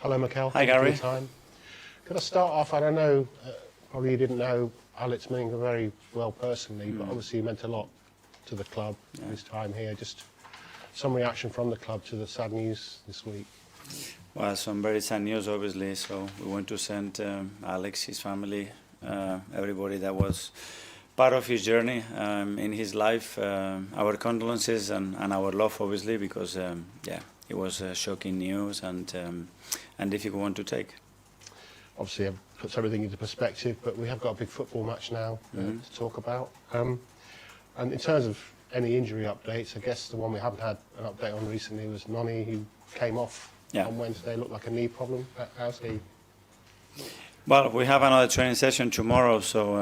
Hello, Mikel. Hi, Thank you for Gary. your time. Could I start off, and I know probably you didn't know Alex Minga very well personally, but obviously he meant a lot to the club his time here. Just some reaction from the club to the sad news this week. Well, some very sad news, obviously. So we want to send Alex, his family, everybody that was part of his journey in his life, our condolences and our love, obviously, because it was shocking news and difficult one to take. Obviously, it puts everything into perspective, but we have got a big football match now to talk about. And in terms of any injury updates, I guess the one we haven't had an update on recently was Noni, who came off on Wednesday, looked like a knee problem. How's he? Well, we have another training session tomorrow, so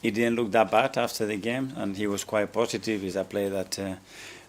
it didn't look that bad after the game, and he was quite positive. He's a player that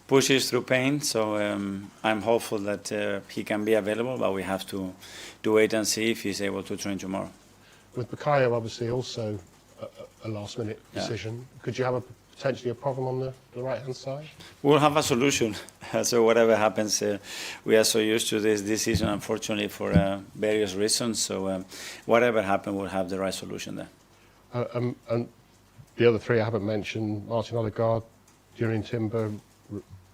pushes through pain, so I'm hopeful that he can be available, but we have to wait and see if he's able to train tomorrow. With Bukayo, obviously, also a last-minute decision. Could you have potentially a problem on the right-hand side? We'll have a solution. So whatever happens, we are so used to this decision, unfortunately, for various reasons. So whatever happens, we'll have the right solution there. And the other three I haven't mentioned, Martin Odegaard, Jurien Timber,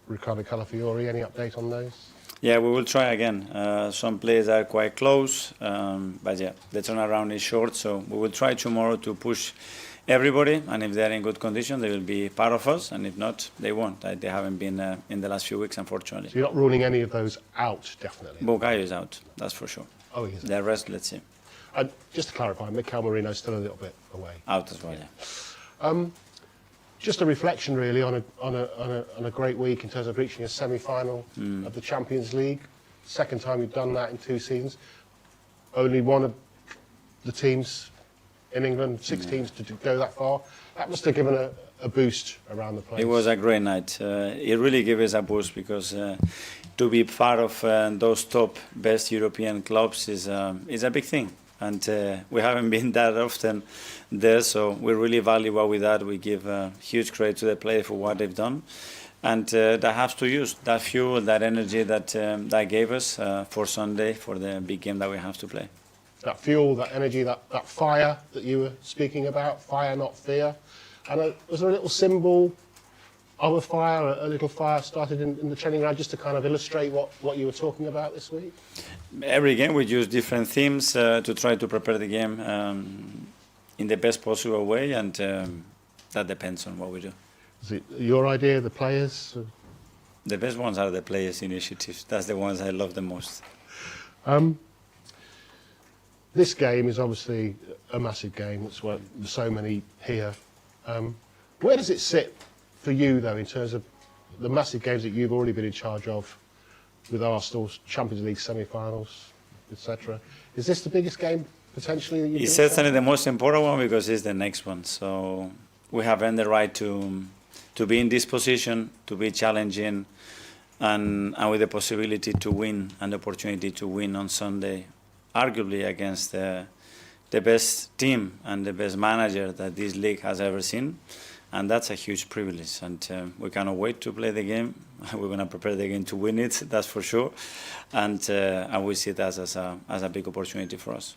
Ricardo Calafiori, any update on those? Yeah, we will try again. Some players are quite close, but yeah, the turnaround is short, so we will try tomorrow to push everybody, and if they're in good condition, they will be part of us, and if not, they won't. They haven't been in the last few weeks, unfortunately. So you're not ruling any of those out, definitely? Bukayo is out, that's for sure. Oh, he is. The rest, let's see. And just to clarify, Mikel Merino's still a little bit away. Out as well, yeah. Just a reflection, really, on a great week in terms of reaching a semi-final of the Champions League. Second time you've done that in 2 seasons. Only one of the teams in England, 6 teams to go that far. That must have given a boost around the place. It was a great night. It really gave us a boost because to be part of those top best European clubs is a big thing. And we haven't been that often there, so we really value what we did. We give huge credit to the players for what they've done. And that has to use that fuel, that energy that gave us for Sunday, for the big game that we have to play. That fuel, that energy, that fire that you were speaking about, fire not fear. And was there a little symbol of a fire, a little fire started in the training ground just to kind of illustrate what you were talking about this week? Every game we use different themes to try to prepare the game in the best possible way, and that depends on what we do. Is it your idea, the players? The best ones are the players' initiatives. That's the ones I love the most. This game is obviously a massive game. That's what so many here. Where does it sit for you, though, in terms of the massive games that you've already been in charge of with Arsenal's Champions League semi-finals, etc.? Is this the biggest game potentially that you've It's certainly the most important one because it's the next one. So we have earned the right to be in this position, to be challenging, and with the possibility to win and the opportunity to win on Sunday, arguably against the best team and the best manager that this league has ever seen. And that's a huge privilege, and we cannot wait to play the game. We're going to prepare the game to win it, that's for sure. And we see that as a big opportunity for us.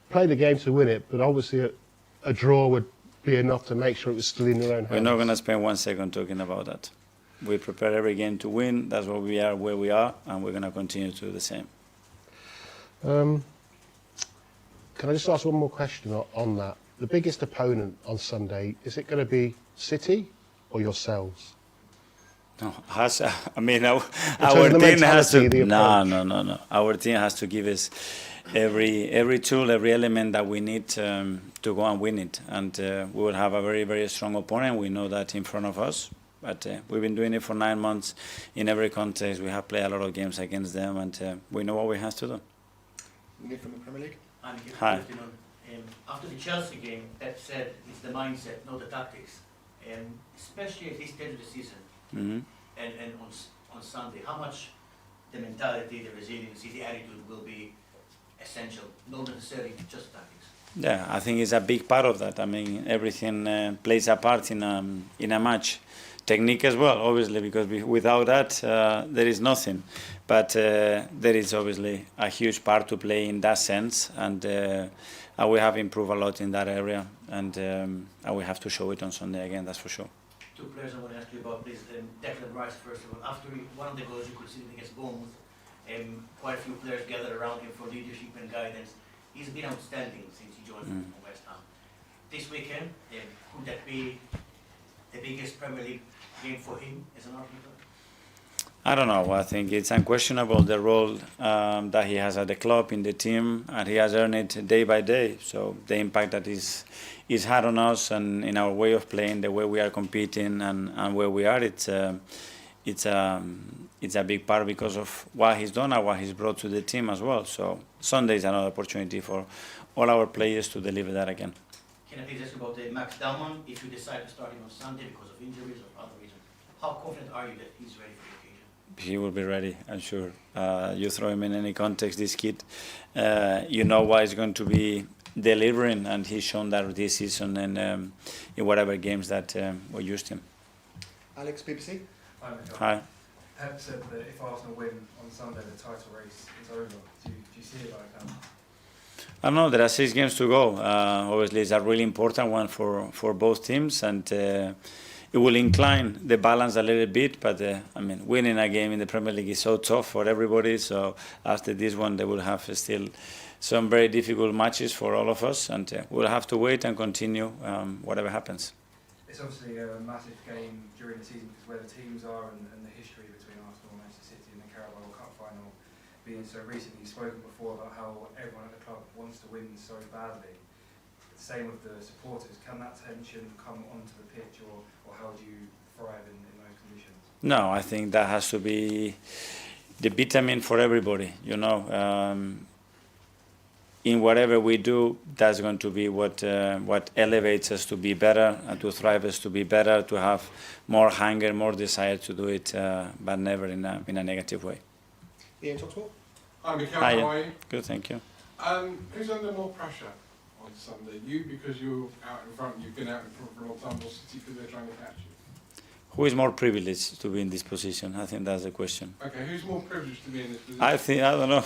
Play the game to win it, but obviously a draw would be enough to make sure it was still in your own hands. We're not going to spend 1 second talking about that. We prepare every game to win. That's where we are, and we're going to continue to do the same. Can I just ask one more question on that? The biggest opponent on Sunday, is it going to be City or yourselves? No, our team has to. No. Our team has to give us every tool, every element that we need to go and win it. And we will have a very, very strong opponent. We know that in front of us. But we've been doing it for 9 months in every context. We have played a lot of games against them, and we know what we have to do. Nick from the Premier League. Hi. After the Chelsea game, Pep said it's the mindset, not the tactics. Especially at this stage of the season, and on Sunday, how much the mentality, the resiliency, the attitude will be essential, not necessarily just tactics? Yeah, I think it's a big part of that. I mean, everything plays a part in a match technique as well, obviously, because without that there is nothing. But there is obviously a huge part to play in that sense, and we have improved a lot in that area, and we have to show it on Sunday again, that's for sure. Two players I want to ask you about, please. Declan Rice, first of all. After one of the goals you could see against Bournemouth, quite a few players gathered around him for leadership and guidance. He's been outstanding since he joined from West Ham. This weekend, could that be the biggest Premier League game for him as an Arsenal player? I don't know. I think it's unquestionable the role that he has at the club, in the team, and he has earned it day by day. So the impact that is had on us and in our way of playing, the way we are competing, and where we are, it's a big part because of what he's done and what he's brought to the team as well. So Sunday is another opportunity for all our players to deliver that again. Can I please ask you about Max Dalman? If you decide to start him on Sunday because of injuries or other reasons, how confident are you that he's ready for the occasion? He will be ready, I'm sure. You throw him in any context, this kid, you know what he's going to be delivering, and he's shown that this season in whatever games that we used him. Alex, BBC. Hi, Mikel. Hi. Pep said that if Arsenal win on Sunday, the title race is over. Do you see it like that? I don't know, there are 6 games to go. Obviously, it's a really important one for both teams, and it will incline the balance a little bit, but I mean, winning a game in the Premier League is so tough for everybody, so after this one, they will have still some very difficult matches for all of us, and we'll have to wait and continue whatever happens. It's obviously a massive game during the season because where the teams are and the history between Arsenal and Manchester City and the Carabao Cup final being so recent. You've spoken before about how everyone at the club wants to win so badly. Same with the supporters. Can that tension come onto the pitch, or how do you thrive in those conditions? No, I think that has to be the vitamin for everybody, you know. In whatever we do, that's going to be what elevates us to be better and to thrive us to be better, to have more hunger, more desire to do it, but never in a negative way. Ian Talksport. Hi, Mikel. Hi, How are you? Good, thank you. Who's under more pressure on Sunday? You, because you're out in front, you've been out in front for a long time, or City because they're trying to catch you? Who is more privileged to be in this position? I think that's the question. Okay, who's more privileged to be in this position? I don't know.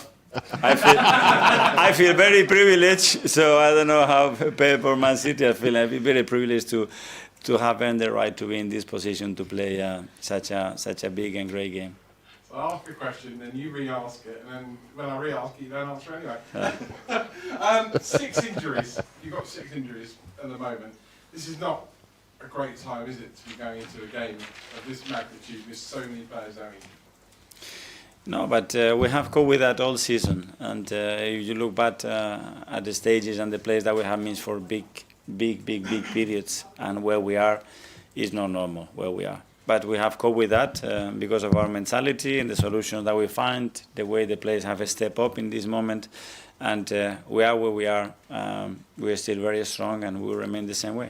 I feel very privileged, so I don't know how Pep or Man City I feel. I feel very privileged to have earned the right to be in this position to play such a big and great game. So I'll ask a question, then you re-ask it, and then when I re-ask it, you don't answer anyway. 6 injuries. You've got 6 injuries at the moment. This is not a great time, is it, to be going into a game of this magnitude with so many players out injured? No, but we have coped with that all season, and if you look back at the stages and the plays that we have missed for big periods, and where we are is not normal where we are. But we have coped with that because of our mentality and the solutions that we find, the way the players have stepped up in this moment, and we are where we are. We are still very strong, and we will remain the same way.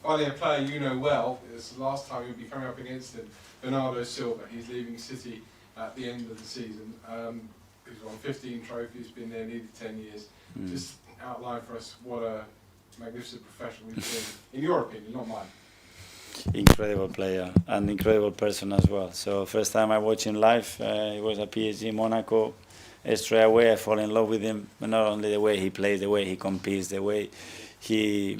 Finally, a player you know well, it's the last time you'll be coming up against him, Bernardo Silva. He's leaving City at the end of the season. He's won 15 trophies, been there nearly 10 years. Just outline for us what a magnificent professional he's been, in your opinion, not mine. Incredible player and incredible person as well. So first time I watched him live, it was at PSG Monaco. Straight away I fall in love with him, but not only the way he plays, the way he competes, the way he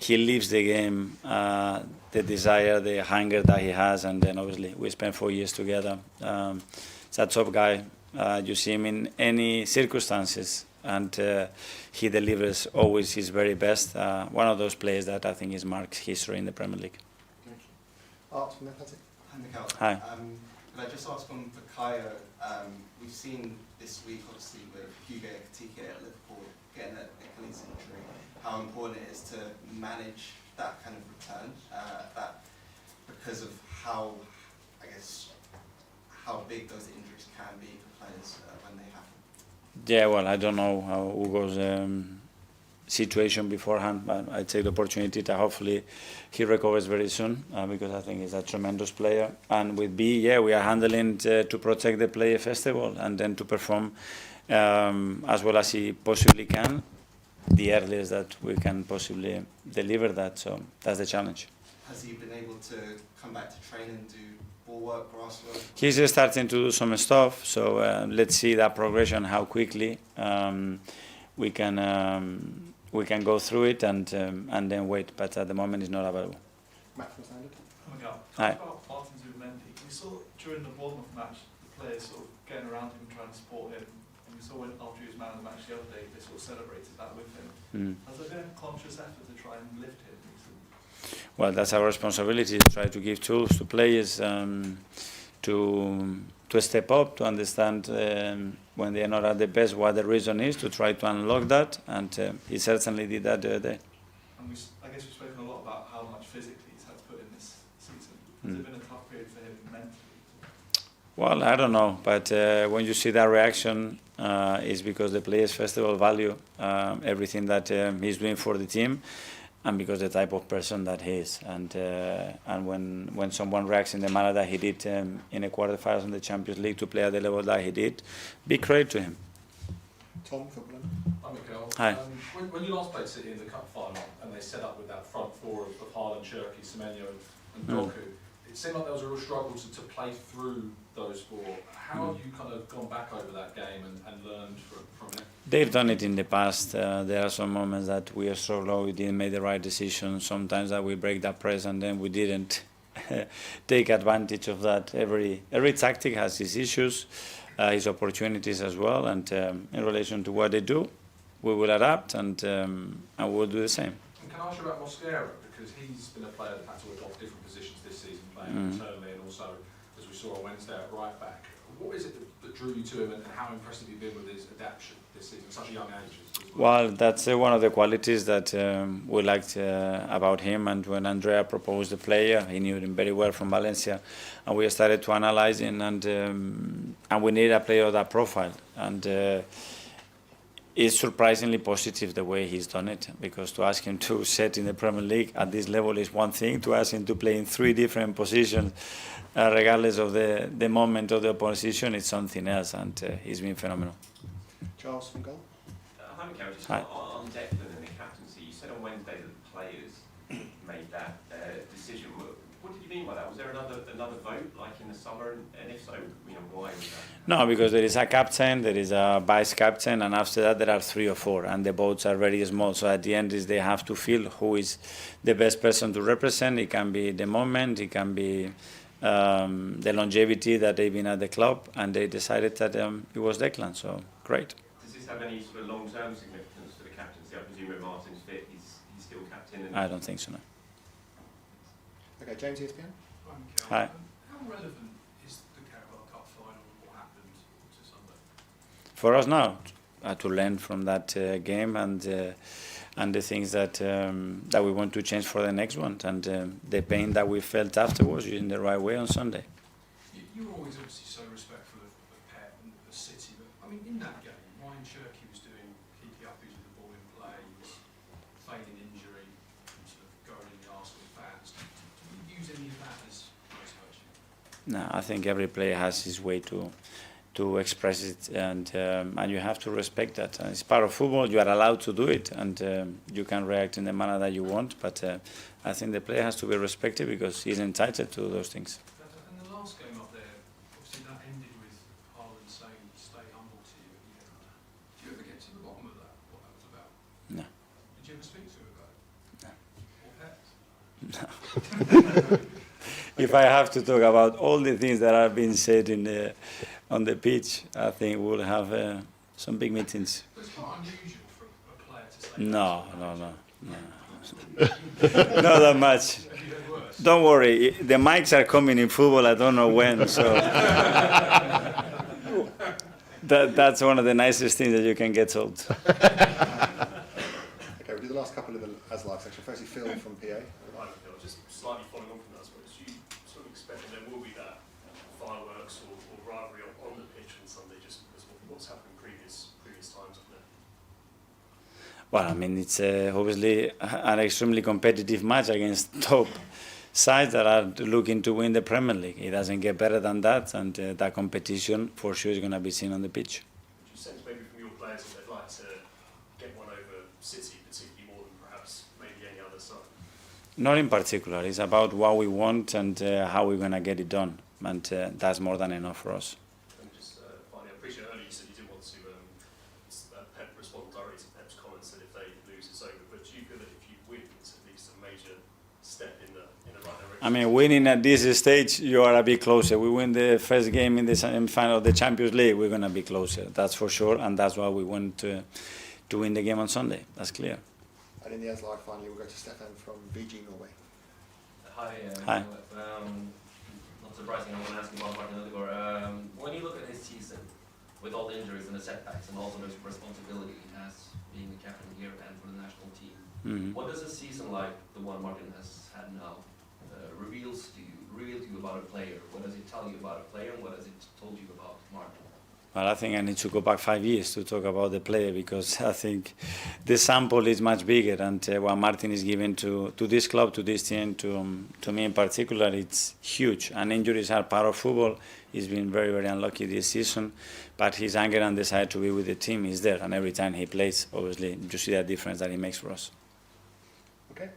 lives the game, the desire, the hunger that he has, and then obviously we spent 4 years together. He's a top guy. You see him in any circumstances, and he delivers always his very best. One of those players that I think is marks history in the Premier League. Thank you. Art from the Atlantic. Hi, Mikel. Hi. Could I just ask on Bukayo, we've seen this week, obviously, with Hugo Ekitike at Liverpool getting an Achilles injury, how important it is to manage that kind of return, that because of how, I guess, how big those injuries can be for players when they happen. Yeah, well, I don't know how Hugo's situation beforehand, but I take the opportunity to hopefully he recovers very soon because I think he's a tremendous player. And with B, yeah, we are handling to protect the player festival and then to perform as well as he possibly can, the earliest that we can possibly deliver that. So that's the challenge. has he been able to come back to train and do ball work, grass work? He's starting to do some stuff, so let's see that progression, how quickly we can go through it and then wait. But at the moment, it's not available. Matt from Standard. Coming up. Hi. About Martin Zubimendi. We saw during the Bournemouth match the players sort of getting around him, trying to support him. And we saw when after he was man of the match the other day, they sort of celebrated that with him. Has there been a conscious effort to try and lift him? Well, that's our responsibility to try to give tools to players to step up, to understand when they are not at their best what the reason is, to try to unlock that, and he certainly did that the other day. And I guess we've spoken a lot about how much physically he's had to put in this season. Has it been a tough period for him mentally? Well, I don't know, but when you see that reaction, it's because the players first of all value everything that he's doing for the team, and because the type of person that he is, and when someone reacts in the manner that he did in a quarterfinals in the Champions League to play at the level that he did, big credit to him. Tom, footballer. Hi, Mikel. Hi. When you last played City in the cup final and they set up with that front four of Haaland, Cherki, Semenyo and Doku, it seemed like there was a real struggle to play through those four. How have you kind of gone back over that game and learned from it? They've done it in the past. There are some moments that we are struggling, we didn't make the right decision. Sometimes that we break that press and then we didn't take advantage of that. Every tactic has its issues, its opportunities as well. And in relation to what they do, we will adapt and we'll do the same. And can I ask you about Mosquera? Because he's been a player that had to adopt different positions this season, playing internally and also, as we saw on Wednesday, at right back. What is it that drew you to him and how impressive have you been with his adaptation this season at such a young age? As well? Well, that's one of the qualities that we liked about him. And when Andrea proposed the player, he knew him very well from Valencia, and we started to analyze him, and we needed a player of that profile. And it's surprisingly positive the way he's done it, because to ask him to set in the Premier League at this level is one thing. To ask him to play in 3 different positions, regardless of the moment of the opposition, it's something else, and he's been phenomenal. Charles from goal. Hi, Mikel. Just Hi. on Declan and the captaincy, you said on Wednesday that the players made that decision. What did you mean by that? Was there another vote like in the summer? And if so, why was that? No, because there is a captain, there is a vice captain, and after that there are 3 or 4, and the votes are very small. So at the end is they have to feel who is the best person to represent. It can be the moment, it can be the longevity that they've been at the club, and they decided that it was Declan. So great. Does this have any sort of long-term significance for the captaincy? I presume if Martin's fit, he's still captain. And I don't think so. No. Okay, James, ESPN. Hi, Mikel. Hi. How relevant is the Carabao Cup final and what happened to Sunday? For us now, to learn from that game and the things that that we want to change for the next one, and the pain that we felt afterwards in the right way on Sunday. You were always obviously so respectful of Pep and of City, but I mean in that game, Ryan Cherki was doing keepy uppies with the ball in play, he was feigning injury, and sort of going in the Arsenal fans. Do you use any of that as motivation? No, I think every player has his way to express it, and you have to respect that. And it's part of football. You are allowed to do it, and you can react in the manner that you want. But I think the player has to be respected because he's entitled to those things. And the last game up there, obviously that ended with Haaland saying, "Stay humble" to you at the end of that. Did you ever get to the bottom of that? What that was about? No. Did you ever speak to him about it? No. Or Pep? If I have to talk about all the things that have been said on the pitch, I think we'll have some big meetings. But it's quite unusual for a player to say. No. Not that much. Have you heard worse? Don't worry, the mics are coming in football. I don't know when, so that's one of the nicest things that you can get told. Okay, we'll do the last couple of the as live section. Firstly, Phil from PA. Just slightly following on from that, I suppose, do you sort of expect that there will be that fireworks or rivalry on the pitch on Sunday, just because of what's happened previous times, hasn't it? Well, I mean, it's obviously an extremely competitive match against top sides that are looking to win the Premier League. It doesn't get better than that, and that competition for sure is going to be seen on the pitch. Would you sense maybe from your players that they'd like to get one over City, particularly more than perhaps maybe any other side? Not in particular. It's about what we want and how we're going to get it done. And that's more than enough for us. And just finally, I appreciate earlier you said you didn't want to Pep respond directly to Pep's comments that if they lose it's over. But do you feel that if you win, it's at least a major step in the right direction? I mean, winning at this stage, you are a bit closer. We win the first game in the semi-final of the Champions League, we're going to be closer. That's for sure. And that's why we want to win the game on Sunday. That's clear. And in the ASLAG final, we'll go to Stefan from VG Norway. Hi. Hi. Not surprising, I'm going to ask you about Martin Odegaard. When you look at his season, with all the injuries and the setbacks and also the responsibility he has being the captain here and for the national team, what does a season like the one Martin has had now reveal to you about a player? What does it tell you about a player and what has it told you about Martin? Well, I think I need to go back 5 years to talk about the player because I think the sample is much bigger and what Martin is giving to this club, to this team, to me in particular, it's huge. And injuries are part of football. He's been very, very unlucky this season, but his anger and desire to be with the team is there. And every time he plays, obviously, you see that difference that he makes for us. Okay.